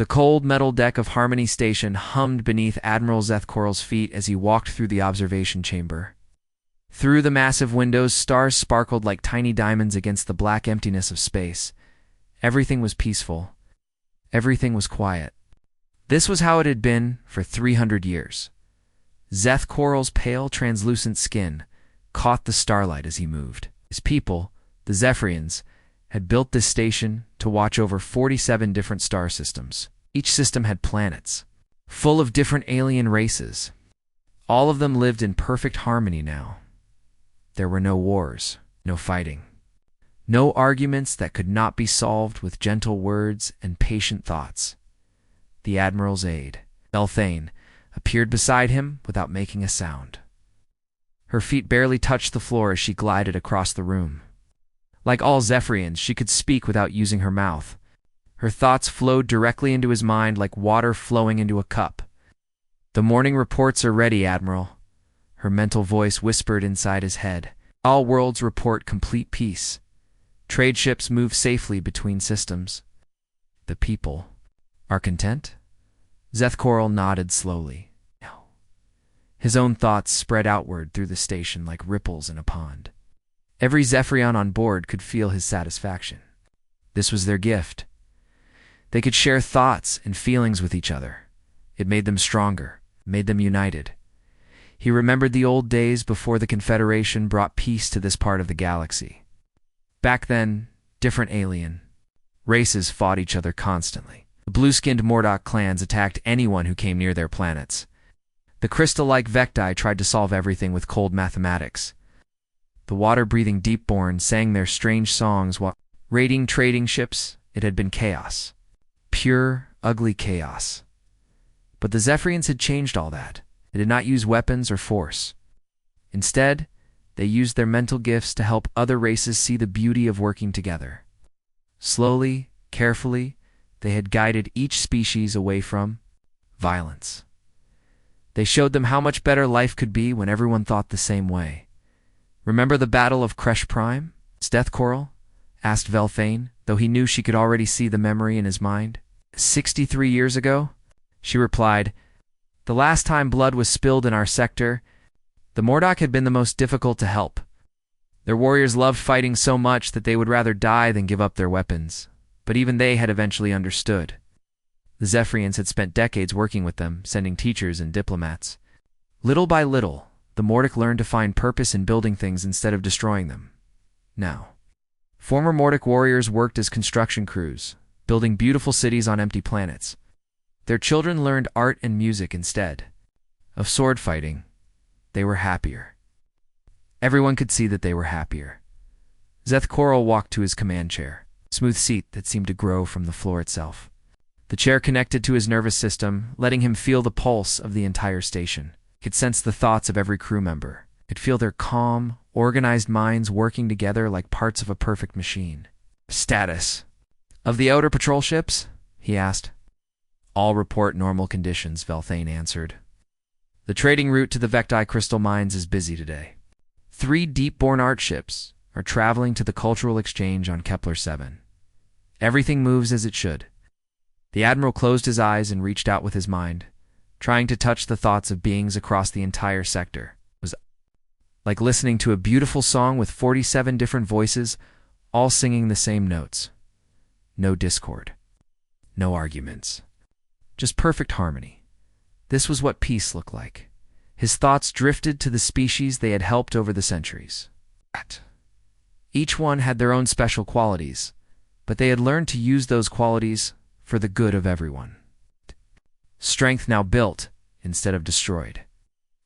The cold metal deck of Harmony Station hummed beneath Admiral Zethkoral's feet as he walked through the observation chamber. Through the massive windows, stars sparkled like tiny diamonds against the black emptiness of space. Everything was peaceful. Everything was quiet. This was how it had been for 300 years. Zethkoral's pale, translucent skin caught the starlight as he moved. His people, the Zephyrians, had built this station to watch over 47 different star systems. Each system had planets, full of different alien races. All of them lived in perfect harmony now. There were no wars, no fighting, no arguments that could not be solved with gentle words and patient thoughts. The Admiral's aide, Belthane, appeared beside him without making a sound. Her feet barely touched the floor as she glided across the room. Like all Zephyrians, she could speak without using her mouth. Her thoughts flowed directly into his mind like water flowing into a cup. "The morning reports are ready, Admiral," her mental voice whispered inside his head. "All worlds report complete peace. Trade ships move safely between systems. The people are content?" Zethkoral nodded slowly. No. His own thoughts spread outward through the station like ripples in a pond. Every Zephyrian on board could feel his satisfaction. This was their gift. They could share thoughts and feelings with each other. It made them stronger, made them united. He remembered the old days before the Confederation brought peace to this part of the galaxy. Back then, different alien races fought each other constantly. The blue-skinned Mordock clans attacked anyone who came near their planets. The crystal-like Vecti tried to solve everything with cold mathematics. The water-breathing Deepborn sang their strange songs while raiding trading ships. It had been chaos. Pure, ugly chaos. But the Zephyrians had changed all that. They did not use weapons or force. Instead, they used their mental gifts to help other races see the beauty of working together. Slowly, carefully, they had guided each species away from violence. They showed them how much better life could be when everyone thought the same way. "Remember the Battle of Kresh Prime, Zethkoral?" asked Belthane, though he knew she could already see the memory in his mind. 63 years ago?" She replied, "The last time blood was spilled in our sector, the Mordock had been the most difficult to help. Their warriors loved fighting so much that they would rather die than give up their weapons. But even they had eventually understood. The Zephyrians had spent decades working with them, sending teachers and diplomats. Little by little, the Mordock learned to find purpose in building things instead of destroying them. Now, former Mordock warriors worked as construction crews, building beautiful cities on empty planets. Their children learned art and music instead of sword fighting. They were happier. Everyone could see that they were happier. Zethkoral walked to his command chair, a smooth seat that seemed to grow from the floor itself. The chair connected to his nervous system, letting him feel the pulse of the entire station. He could sense the thoughts of every crew member. He could feel their calm, organized minds working together like parts of a perfect machine. "Status of the outer patrol ships?" he asked. "All report normal conditions," Belthane answered. "The trading route to the Vecti crystal mines is busy today. 3 Deepborn art ships are traveling to the cultural exchange on Kepler 7. Everything moves as it should." The Admiral closed his eyes and reached out with his mind, trying to touch the thoughts of beings across the entire sector. It was like listening to a beautiful song with 47 different voices, all singing the same notes. No discord. No arguments. Just perfect harmony. This was what peace looked like. His thoughts drifted to the species they had helped over the centuries. Each one had their own special qualities, but they had learned to use those qualities for the good of everyone. Strength now built instead of destroyed.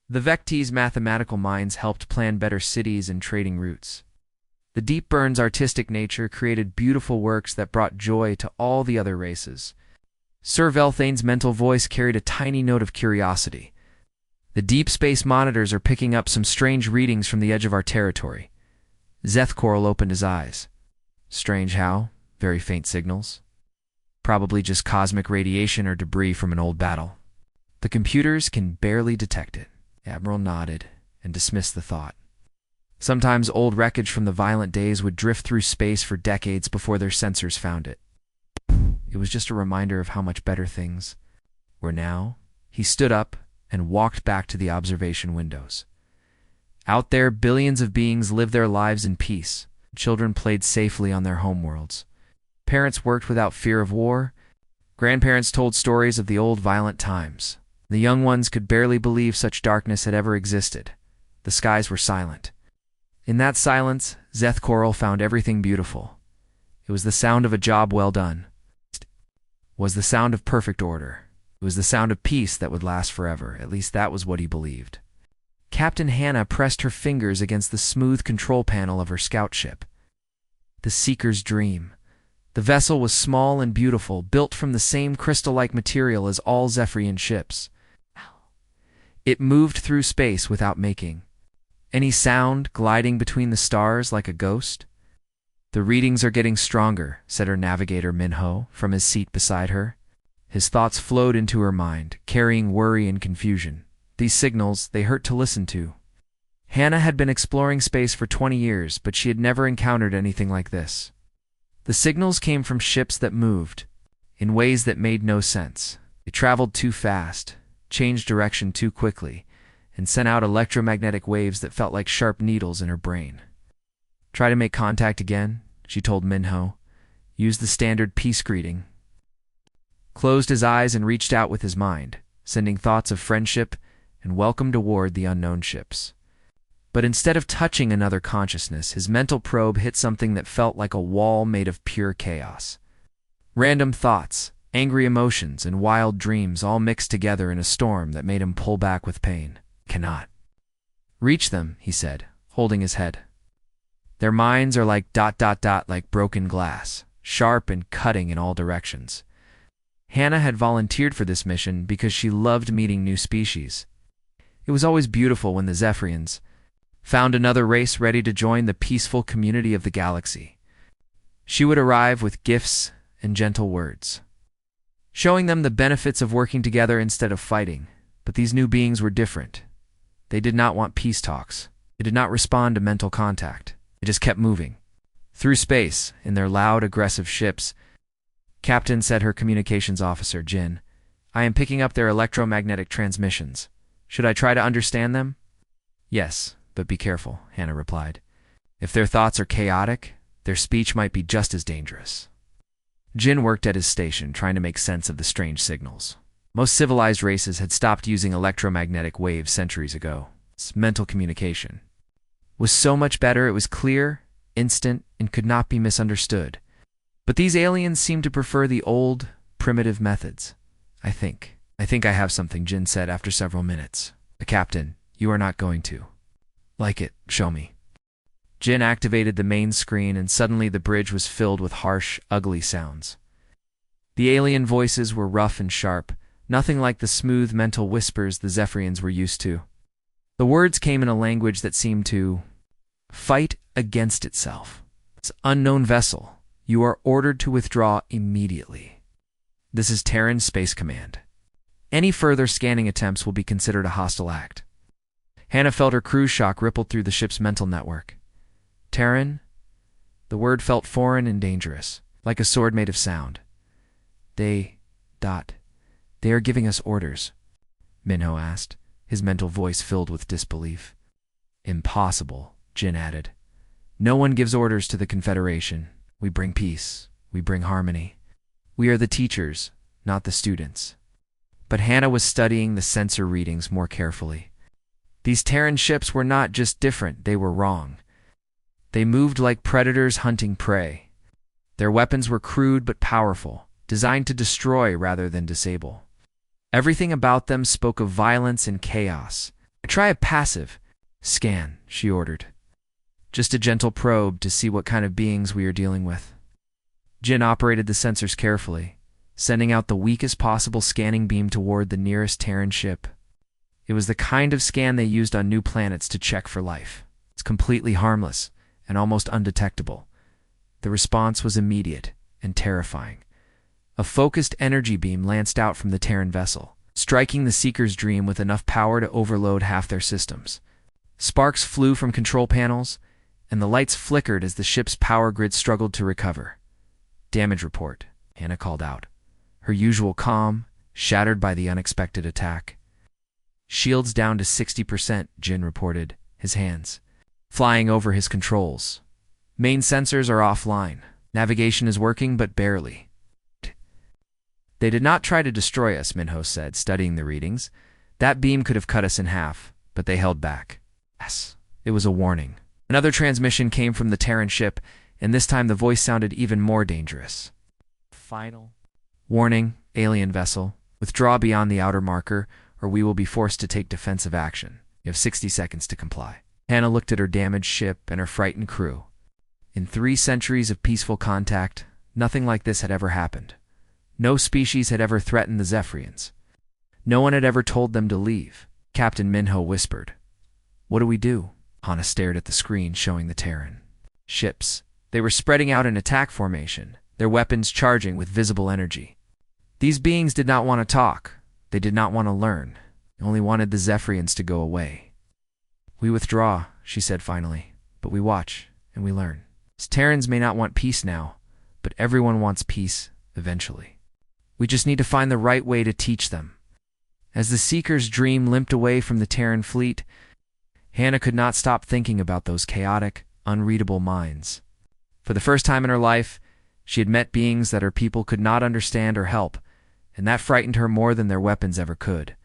The Vecti's mathematical minds helped plan better cities and trading routes. The Deepburn's artistic nature created beautiful works that brought joy to all the other races. Sir Belthane's mental voice carried a tiny note of curiosity. "The deep space monitors are picking up some strange readings from the edge of our territory." Zethkoral opened his eyes. "Strange how? Very faint signals. Probably just cosmic radiation or debris from an old battle. The computers can barely detect it." Admiral nodded and dismissed the thought. Sometimes old wreckage from the violent days would drift through space for decades before their sensors found it. It was just a reminder of how much better things were now. He stood up and walked back to the observation windows. Out there, billions of beings lived their lives in peace. Children played safely on their homeworlds. Parents worked without fear of war. Grandparents told stories of the old violent times. The young ones could barely believe such darkness had ever existed. The skies were silent. In that silence, Zeth Coral found everything beautiful. It was the sound of a job well done. It was the sound of perfect order. It was the sound of peace that would last forever. At least that was what he believed. Captain Hannah pressed her fingers against the smooth control panel of her scout ship. The Seeker's Dream. The vessel was small and beautiful, built from the same crystal-like material as all Zephyrian ships. It moved through space without making any sound, gliding between the stars like a ghost. "The readings are getting stronger," said her navigator Minho from his seat beside her. His thoughts flowed into her mind, carrying worry and confusion. These signals, they hurt to listen to. Hannah had been exploring space for 20 years, but she had never encountered anything like this. The signals came from ships that moved in ways that made no sense. They traveled too fast, changed direction too quickly, and sent out electromagnetic waves that felt like sharp needles in her brain. "Try to make contact again," she told Minho. "Use the standard peace greeting." Closed his eyes and reached out with his mind, sending thoughts of friendship and welcome toward the unknown ships. But instead of touching another consciousness, his mental probe hit something that felt like a wall made of pure chaos. Random thoughts, angry emotions, and wild dreams all mixed together in a storm that made him pull back with pain. "Cannot reach them," he said, holding his head. "Their minds are like ... like broken glass, sharp and cutting in all directions." Hannah had volunteered for this mission because she loved meeting new species. It was always beautiful when the Zephyrians found another race ready to join the peaceful community of the galaxy. She would arrive with gifts and gentle words, showing them the benefits of working together instead of fighting. But these new beings were different. They did not want peace talks. They did not respond to mental contact. They just kept moving. Through space, in their loud, aggressive ships, Captain said her communications officer, Jin, "I am picking up their electromagnetic transmissions. Should I try to understand them?" "Yes, but be careful," Hannah replied. "If their thoughts are chaotic, their speech might be just as dangerous." Jin worked at his station, trying to make sense of the strange signals. Most civilized races had stopped using electromagnetic waves centuries ago. Mental communication was so much better. It was clear, instant, and could not be misunderstood. But these aliens seemed to prefer the old, primitive methods. I think I have something," Jin said after several minutes. "The captain, you are not going to like it. Show me." Jin activated the main screen, and suddenly the bridge was filled with harsh, ugly sounds. The alien voices were rough and sharp, nothing like the smooth mental whispers the Zephyrians were used to. The words came in a language that seemed to fight against itself. "This unknown vessel, you are ordered to withdraw immediately. This is Terran Space Command. Any further scanning attempts will be considered a hostile act." Hannah felt her cruise shock ripple through the ship's mental network. Terran? The word felt foreign and dangerous, like a sword made of sound. They are giving us orders," Minho asked, his mental voice filled with disbelief. "Impossible," Jin added. "No one gives orders to the Confederation. We bring peace. We bring harmony. We are the teachers, not the students." But Hannah was studying the sensor readings more carefully. These Terran ships were not just different, they were wrong. They moved like predators hunting prey. Their weapons were crude but powerful, designed to destroy rather than disable. Everything about them spoke of violence and chaos. "Try a passive scan," she ordered. "Just a gentle probe to see what kind of beings we are dealing with." Jin operated the sensors carefully, sending out the weakest possible scanning beam toward the nearest Terran ship. It was the kind of scan they used on new planets to check for life. It's completely harmless and almost undetectable. The response was immediate and terrifying. A focused energy beam lanced out from the Terran vessel, striking the Seeker's Dream with enough power to overload half their systems. Sparks flew from control panels, and the lights flickered as the ship's power grid struggled to recover. "Damage report," Hannah called out, her usual calm shattered by the unexpected attack. Shields down to 60%, Jin reported, his hands flying over his controls. Main sensors are offline. Navigation is working, but barely. They did not try to destroy us, Minho said, studying the readings. That beam could have cut us in half, but they held back. Yes, it was a warning. Another transmission came from the Terran ship, and this time the voice sounded even more dangerous. Final warning, alien vessel. Withdraw beyond the outer marker, or we will be forced to take defensive action. You have 60 seconds to comply. Hannah looked at her damaged ship and her frightened crew. In 3 centuries of peaceful contact, nothing like this had ever happened. No species had ever threatened the Zephyrians. No one had ever told them to leave. Captain Minho whispered. What do we do? Hannah stared at the screen showing the Terran ships. They were spreading out in attack formation, their weapons charging with visible energy. These beings did not want to talk. They did not want to learn. They only wanted the Zephyrians to go away. We withdraw, she said finally, but we watch and we learn. Terrans may not want peace now, but everyone wants peace eventually. We just need to find the right way to teach them. As the Seeker's dream limped away from the Terran fleet, Hannah could not stop thinking about those chaotic, unreadable minds. For the first time in her life, she had met beings that her people could not understand or help, and that frightened her more than their weapons ever could.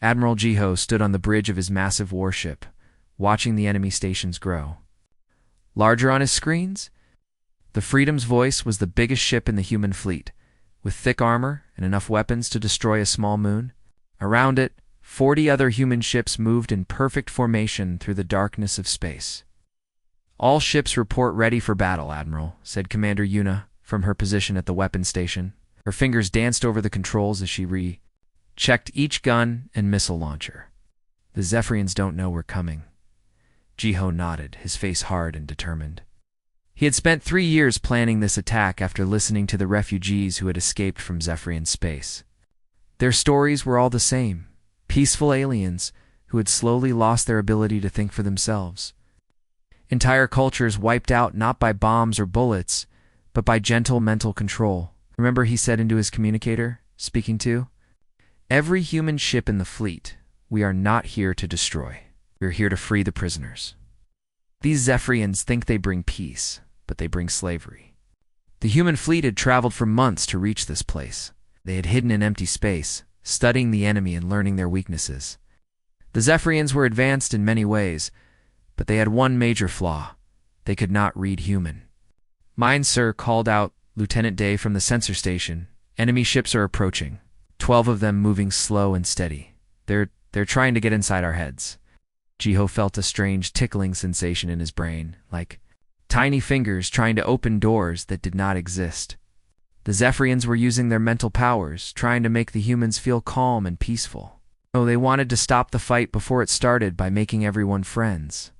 Admiral Jiho stood on the bridge of his massive warship, watching the enemy stations grow. Larger on his screens, the Freedom's voice was the biggest ship in the human fleet, with thick armor and enough weapons to destroy a small moon. Around it, 40 other human ships moved in perfect formation through the darkness of space. All ships report ready for battle, Admiral, said Commander Yuna from her position at the weapons station. Her fingers danced over the controls as she checked each gun and missile launcher. The Zephyrians don't know we're coming. Jiho nodded, his face hard and determined. He had spent 3 years planning this attack after listening to the refugees who had escaped from Zephyrian space. Their stories were all the same, peaceful aliens who had slowly lost their ability to think for themselves. Entire cultures wiped out not by bombs or bullets, but by gentle mental control. Remember, he said into his communicator, speaking to every human ship in the fleet, we are not here to destroy. We are here to free the prisoners. These Zephyrians think they bring peace, but they bring slavery. The human fleet had traveled for months to reach this place. They had hidden in empty space, studying the enemy and learning their weaknesses. The Zephyrians were advanced in many ways, but they had one major flaw. They could not read human. Mine, sir, called out Lieutenant Day from the sensor station. Enemy ships are approaching, 12 of them moving slow and steady. They're trying to get inside our heads. Jiho felt a strange tickling sensation in his brain, like tiny fingers trying to open doors that did not exist. The Zephyrians were using their mental powers, trying to make the humans feel calm and peaceful. Oh, they wanted to stop the fight before it started by making everyone friends.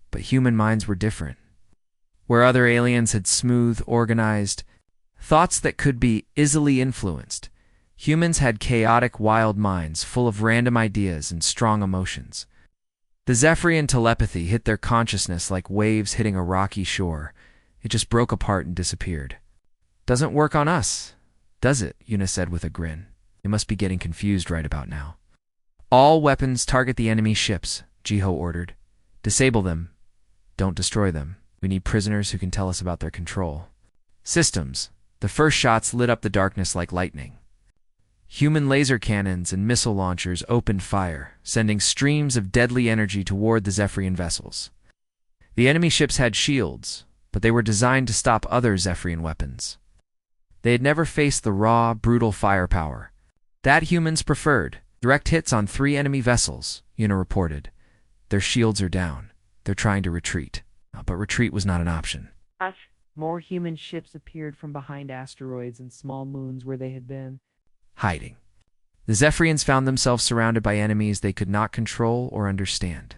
But human minds were different. Where other aliens had smooth, organized thoughts that could be easily influenced, humans had chaotic, wild minds full of random ideas and strong emotions. The Zephyrian telepathy hit their consciousness like waves hitting a rocky shore. It just broke apart and disappeared. Doesn't work on us, does it? Yuna said with a grin. They must be getting confused right about now. All weapons target the enemy ships, Jiho ordered. Disable them. Don't destroy them. We need prisoners who can tell us about their control. Systems. The first shots lit up the darkness like lightning. Human laser cannons and missile launchers opened fire, sending streams of deadly energy toward the Zephyrian vessels. The enemy ships had shields, but they were designed to stop other Zephyrian weapons. They had never faced the raw, brutal firepower that humans preferred. Direct hits on 3 enemy vessels, Yuna reported. Their shields are down. They're trying to retreat. But retreat was not an option. More human ships appeared from behind asteroids and small moons where they had been hiding. The Zephyrians found themselves surrounded by enemies they could not control or understand.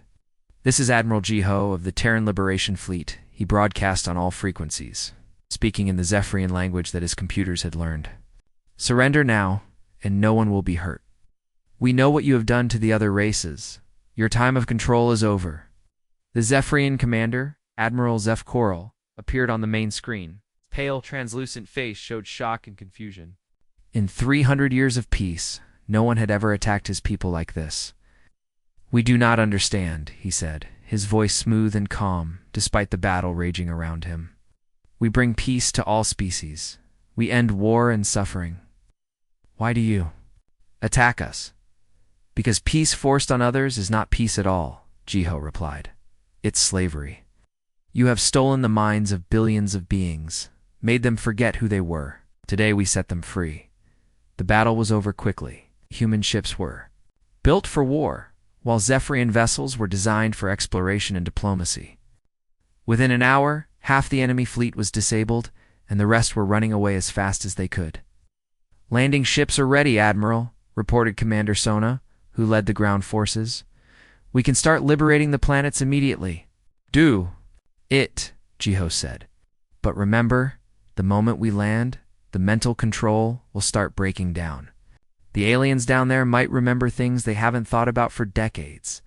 This is Admiral Jiho of the Terran Liberation Fleet. He broadcast on all frequencies, speaking in the Zephyrian language that his computers had learned. Surrender now, and no one will be hurt. We know what you have done to the other races. Your time of control is over. The Zephyrian commander, Admiral Zeph Coral, appeared on the main screen. pale, translucent face showed shock and confusion. In 300 years of peace, no one had ever attacked his people like this. "We do not understand," he said, his voice smooth and calm, despite the battle raging around him. "We bring peace to all species. We end war and suffering. Why do you attack us?" "Because peace forced on others is not peace at all," Jiho replied. "It's slavery. You have stolen the minds of billions of beings, made them forget who they were. Today we set them free." The battle was over quickly. Human ships were built for war, while Zephyrian vessels were designed for exploration and diplomacy. Within an hour, half the enemy fleet was disabled, and the rest were running away as fast as they could. "Landing ships are ready, Admiral," reported Commander Sona, who led the ground forces. "We can start liberating the planets immediately." "Do it," Jiho said. "But remember, the moment we land, the mental control will start breaking down. The aliens down there might remember things they haven't thought about for decades.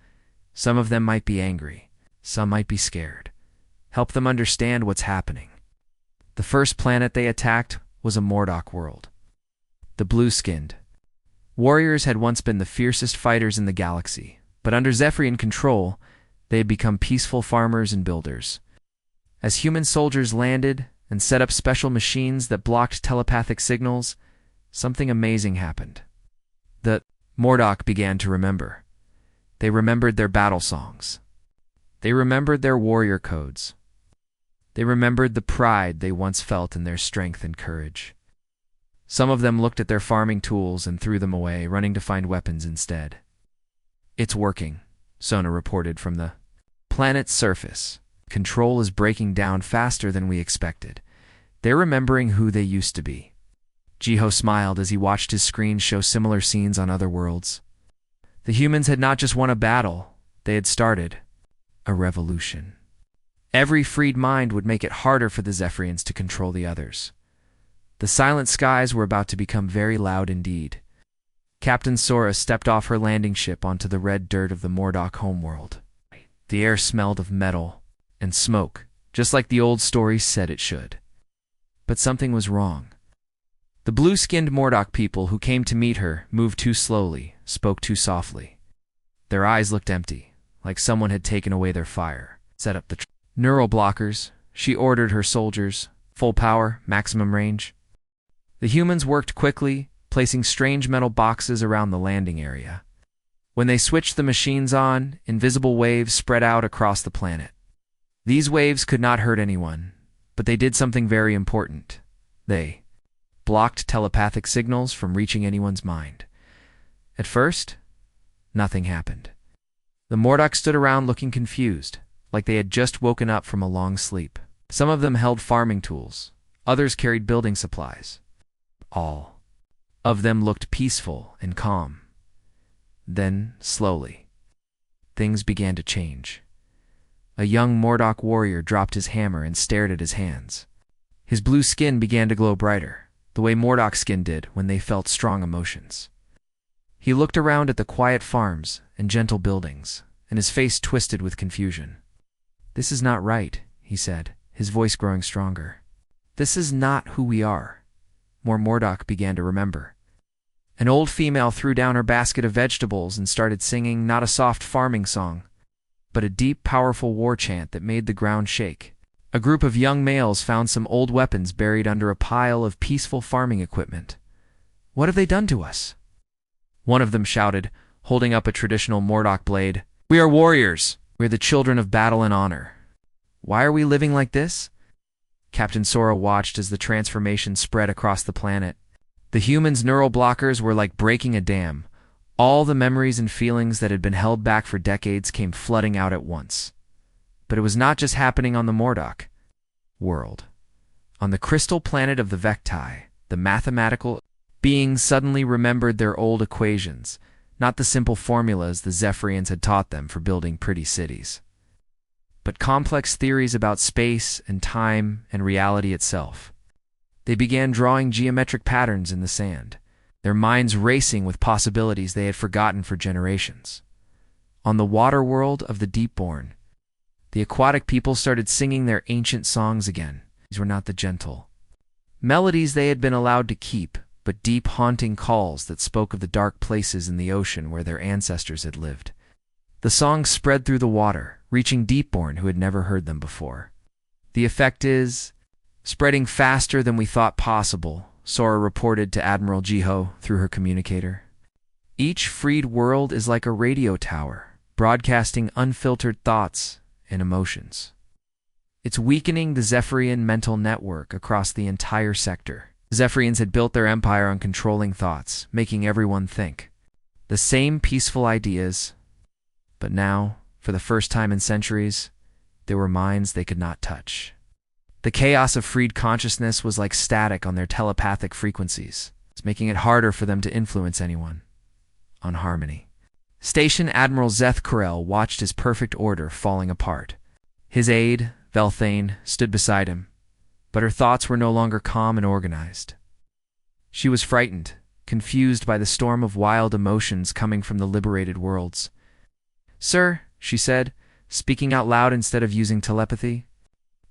Some of them might be angry. Some might be scared. Help them understand what's happening." The first planet they attacked was a Mordock world. The blue-skinned warriors had once been the fiercest fighters in the galaxy, but under Zephyrian control, they had become peaceful farmers and builders. As human soldiers landed and set up special machines that blocked telepathic signals, something amazing happened. The Mordock began to remember. They remembered their battle songs. They remembered their warrior codes. They remembered the pride they once felt in their strength and courage. Some of them looked at their farming tools and threw them away, running to find weapons instead. "It's working," Sona reported from the planet's surface. "Control is breaking down faster than we expected. They're remembering who they used to be." Jiho smiled as he watched his screen show similar scenes on other worlds. The humans had not just won a battle, they had started a revolution. Every freed mind would make it harder for the Zephyrians to control the others. The silent skies were about to become very loud indeed. Captain Sora stepped off her landing ship onto the red dirt of the Mordock homeworld. The air smelled of metal and smoke, just like the old stories said it should. But something was wrong. The blue-skinned Mordock people who came to meet her moved too slowly, spoke too softly. Their eyes looked empty, like someone had taken away their fire. "Set up the neural blockers," she ordered her soldiers. "Full power, maximum range." The humans worked quickly, placing strange metal boxes around the landing area. When they switched the machines on, invisible waves spread out across the planet. These waves could not hurt anyone, but they did something very important. They blocked telepathic signals from reaching anyone's mind. At first, nothing happened. The Mordock stood around looking confused, like they had just woken up from a long sleep. Some of them held farming tools. Others carried building supplies. All of them looked peaceful and calm. Then, slowly, things began to change. A young Mordock warrior dropped his hammer and stared at his hands. His blue skin began to glow brighter, the way Mordock skin did when they felt strong emotions. He looked around at the quiet farms and gentle buildings, and his face twisted with confusion. "This is not right," he said, his voice growing stronger. "This is not who we are." More Mordock began to remember. An old female threw down her basket of vegetables and started singing not a soft farming song, but a deep, powerful war chant that made the ground shake. A group of young males found some old weapons buried under a pile of peaceful farming equipment. "What have they done to us?" One of them shouted, holding up a traditional Mordock blade. "We are warriors. We are the children of battle and honor. Why are we living like this?" Captain Sora watched as the transformation spread across the planet. The humans' neural blockers were like breaking a dam. All the memories and feelings that had been held back for decades came flooding out at once. But it was not just happening on the Mordock world. On the crystal planet of the Vecti, the mathematical beings suddenly remembered their old equations, not the simple formulas the Zephyrians had taught them for building pretty cities, but complex theories about space and time and reality itself. They began drawing geometric patterns in the sand, their minds racing with possibilities they had forgotten for generations. On the water world of the Deepborn, the aquatic people started singing their ancient songs again. These were not the gentle, Melodies they had been allowed to keep, but deep haunting calls that spoke of the dark places in the ocean where their ancestors had lived. The songs spread through the water, reaching Deepborn who had never heard them before. The effect is spreading faster than we thought possible, Sora reported to Admiral Jiho through her communicator. Each freed world is like a radio tower, broadcasting unfiltered thoughts and emotions. It's weakening the Zephyrian mental network across the entire sector. Zephyrians had built their empire on controlling thoughts, making everyone think the same peaceful ideas. But now, for the first time in centuries, there were minds they could not touch. The chaos of freed consciousness was like static on their telepathic frequencies, making it harder for them to influence anyone. On Harmony. Station Admiral Zeth Corel watched his perfect order falling apart. His aide, Velthane, stood beside him, but her thoughts were no longer calm and organized. She was frightened, confused by the storm of wild emotions coming from the liberated worlds. "Sir," she said, speaking out loud instead of using telepathy,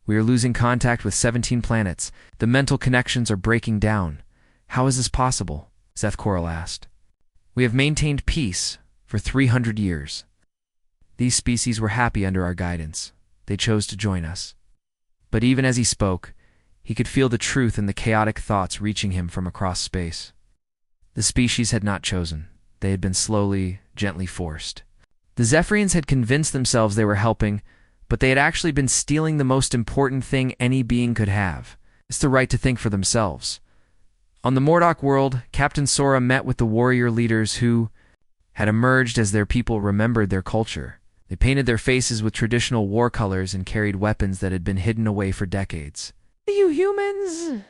"we are losing contact with 17 planets. The mental connections are breaking down. How is this possible?" Zeth Corel asked. "We have maintained peace for 300 years. These species were happy under our guidance. They chose to join us." But even as he spoke, he could feel the truth in the chaotic thoughts reaching him from across space. The species had not chosen. They had been slowly, gently forced. The Zephyrians had convinced themselves they were helping, but they had actually been stealing the most important thing any being could have. It's the right to think for themselves. On the Mordock world, Captain Sora met with the warrior leaders who had emerged as their people remembered their culture. They painted their faces with traditional war colors and carried weapons that had been hidden away for decades. "You humans,"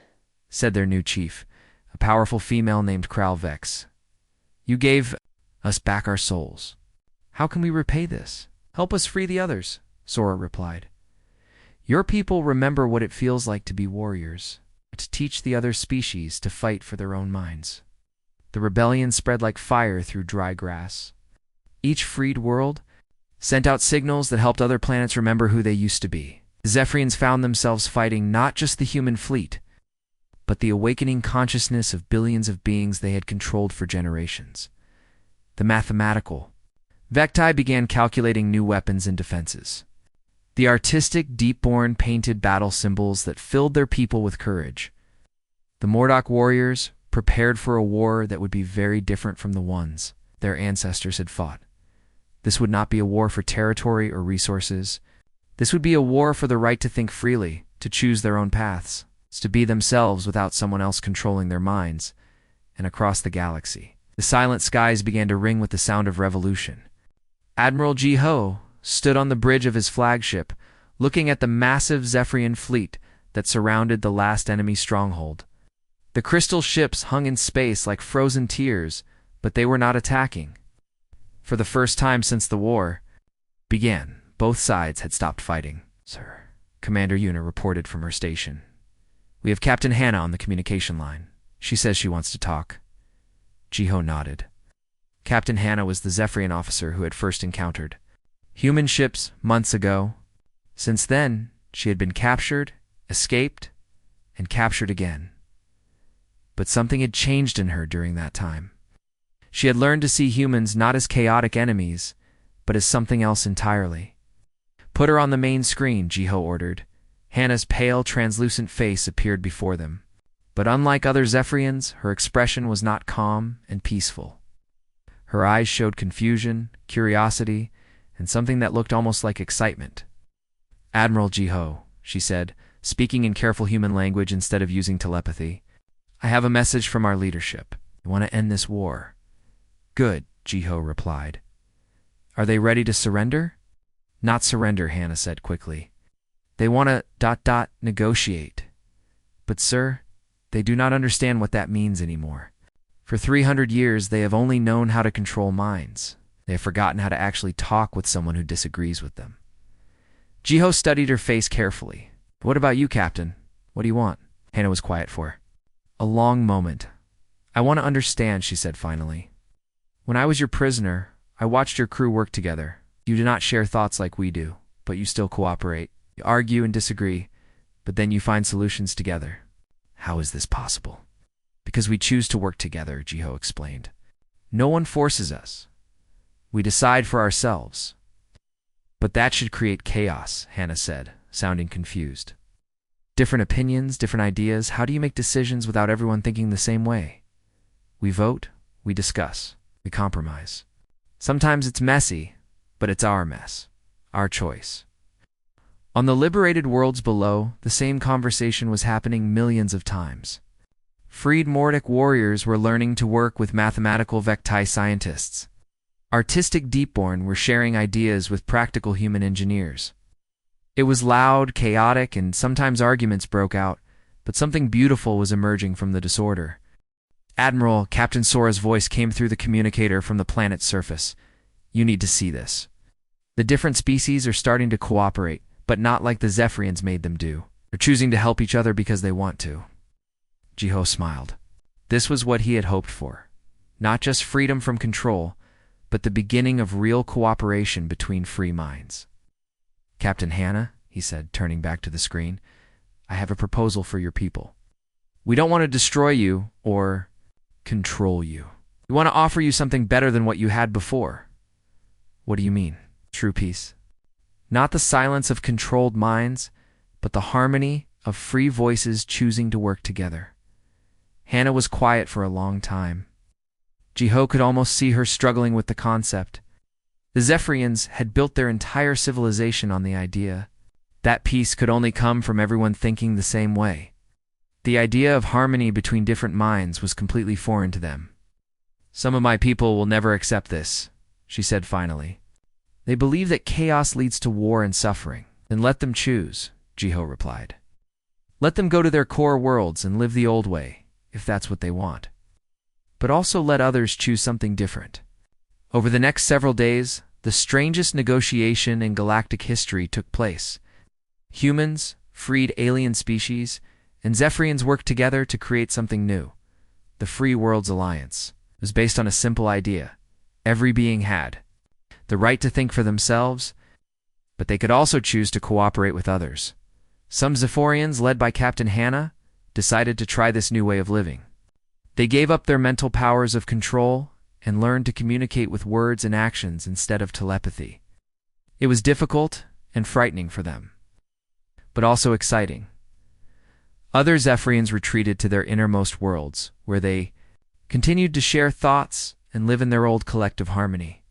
said their new chief, a powerful female named Kralvex. "You gave us back our souls. How can we repay this?" "Help us free the others," Sora replied. "Your people remember what it feels like to be warriors, to teach the other species to fight for their own minds." The rebellion spread like fire through dry grass. Each freed world sent out signals that helped other planets remember who they used to be. The Zephyrians found themselves fighting not just the human fleet, but the awakening consciousness of billions of beings they had controlled for generations. The mathematical Vecti began calculating new weapons and defenses. The artistic, deep-born, painted battle symbols that filled their people with courage. The Mordock warriors prepared for a war that would be very different from the ones their ancestors had fought. This would not be a war for territory or resources. This would be a war for the right to think freely, to choose their own paths, to be themselves without someone else controlling their minds. And across the galaxy, the silent skies began to ring with the sound of revolution. Admiral Jiho stood on the bridge of his flagship, looking at the massive Zephyrian fleet that surrounded the last enemy stronghold. The crystal ships hung in space like frozen tears, but they were not attacking. For the first time since the war began, both sides had stopped fighting. "Sir," Commander Yuna reported from her station. "We have Captain Hannah on the communication line. She says she wants to talk." Jiho nodded. Captain Hannah was the Zephyrian officer who had first encountered human ships months ago. Since then, she had been captured, escaped, and captured again. But something had changed in her during that time. She had learned to see humans not as chaotic enemies, but as something else entirely. "Put her on the main screen," Jiho ordered. Hannah's pale, translucent face appeared before them. But unlike other Zephyrians, her expression was not calm and peaceful. Her eyes showed confusion, curiosity, and something that looked almost like excitement. "Admiral Jiho," she said, speaking in careful human language instead of using telepathy. "I have a message from our leadership. They want to end this war." "Good," Jiho replied. "Are they ready to surrender?" "Not surrender," Hannah said quickly. "They want to negotiate. But sir, they do not understand what that means anymore. For 300 years, they have only known how to control minds. They have forgotten how to actually talk with someone who disagrees with them." Jiho studied her face carefully. "What about you, Captain? What do you want?" Hannah was quiet for a long moment. "I want to understand," she said finally. "When I was your prisoner, I watched your crew work together. You do not share thoughts like we do, but you still cooperate. You argue and disagree, but then you find solutions together. How is this possible? Because we choose to work together, Jiho explained. No one forces us. We decide for ourselves. But that should create chaos, Hannah said, sounding confused. Different opinions, different ideas. How do you make decisions without everyone thinking the same way? We vote, we discuss, we compromise. Sometimes it's messy, but it's our mess, our choice. On the liberated worlds below, the same conversation was happening millions of times. Freed Mordic warriors were learning to work with mathematical Vecti scientists. Artistic Deepborn were sharing ideas with practical human engineers. It was loud, chaotic, and sometimes arguments broke out, but something beautiful was emerging from the disorder. Admiral, Captain Sora's voice came through the communicator from the planet's surface. You need to see this. The different species are starting to cooperate, but not like the Zephyrians made them do. They're choosing to help each other because they want to. Jiho smiled. This was what he had hoped for. Not just freedom from control, but the beginning of real cooperation between free minds. Captain Hannah, he said, turning back to the screen, I have a proposal for your people. We don't want to destroy you or control you. We want to offer you something better than what you had before. What do you mean? True peace. Not the silence of controlled minds, but the harmony of free voices choosing to work together. Hannah was quiet for a long time. Jiho could almost see her struggling with the concept. The Zephyrians had built their entire civilization on the idea. That peace could only come from everyone thinking the same way. The idea of harmony between different minds was completely foreign to them. Some of my people will never accept this, she said finally. They believe that chaos leads to war and suffering. Then let them choose, Jiho replied. Let them go to their core worlds and live the old way, if that's what they want. But also let others choose something different. Over the next several days, the strangest negotiation in galactic history took place. Humans, freed alien species, and Zephyrians worked together to create something new. The Free Worlds Alliance was based on a simple idea. Every being had the right to think for themselves, but they could also choose to cooperate with others. Some Zephyrians, led by Captain Hannah, decided to try this new way of living. They gave up their mental powers of control and learned to communicate with words and actions instead of telepathy. It was difficult and frightening for them, but also exciting. Other Zephyrians retreated to their innermost worlds, where they continued to share thoughts and live in their old collective harmony.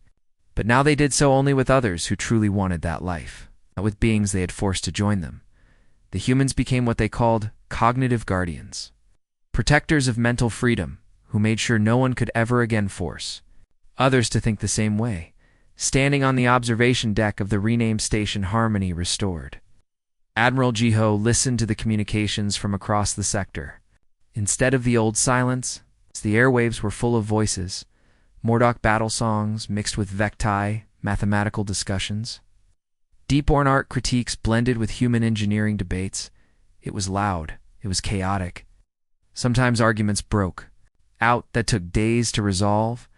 But now they did so only with others who truly wanted that life, not with beings they had forced to join them. The humans became what they called cognitive guardians, protectors of mental freedom, who made sure no one could ever again force others to think the same way, standing on the observation deck of the renamed station Harmony Restored. Admiral Jiho listened to the communications from across the sector. Instead of the old silence, the airwaves were full of voices, Mordoc battle songs mixed with Vecti, mathematical discussions. Deepborn art critiques blended with human engineering debates. It was loud. It was chaotic. Sometimes arguments broke out that took days to resolve.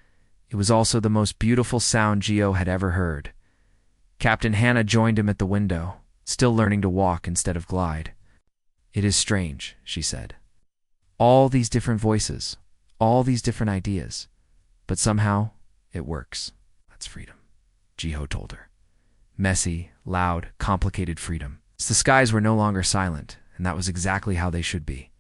It was also the most beautiful sound Jiho had ever heard. Captain Hannah joined him at the window, still learning to walk instead of glide. It is strange, she said. All these different voices, all these different ideas, but somehow it works. That's freedom, Jiho told her. Messy, loud, complicated freedom. The skies were no longer silent, and that was exactly how they should be.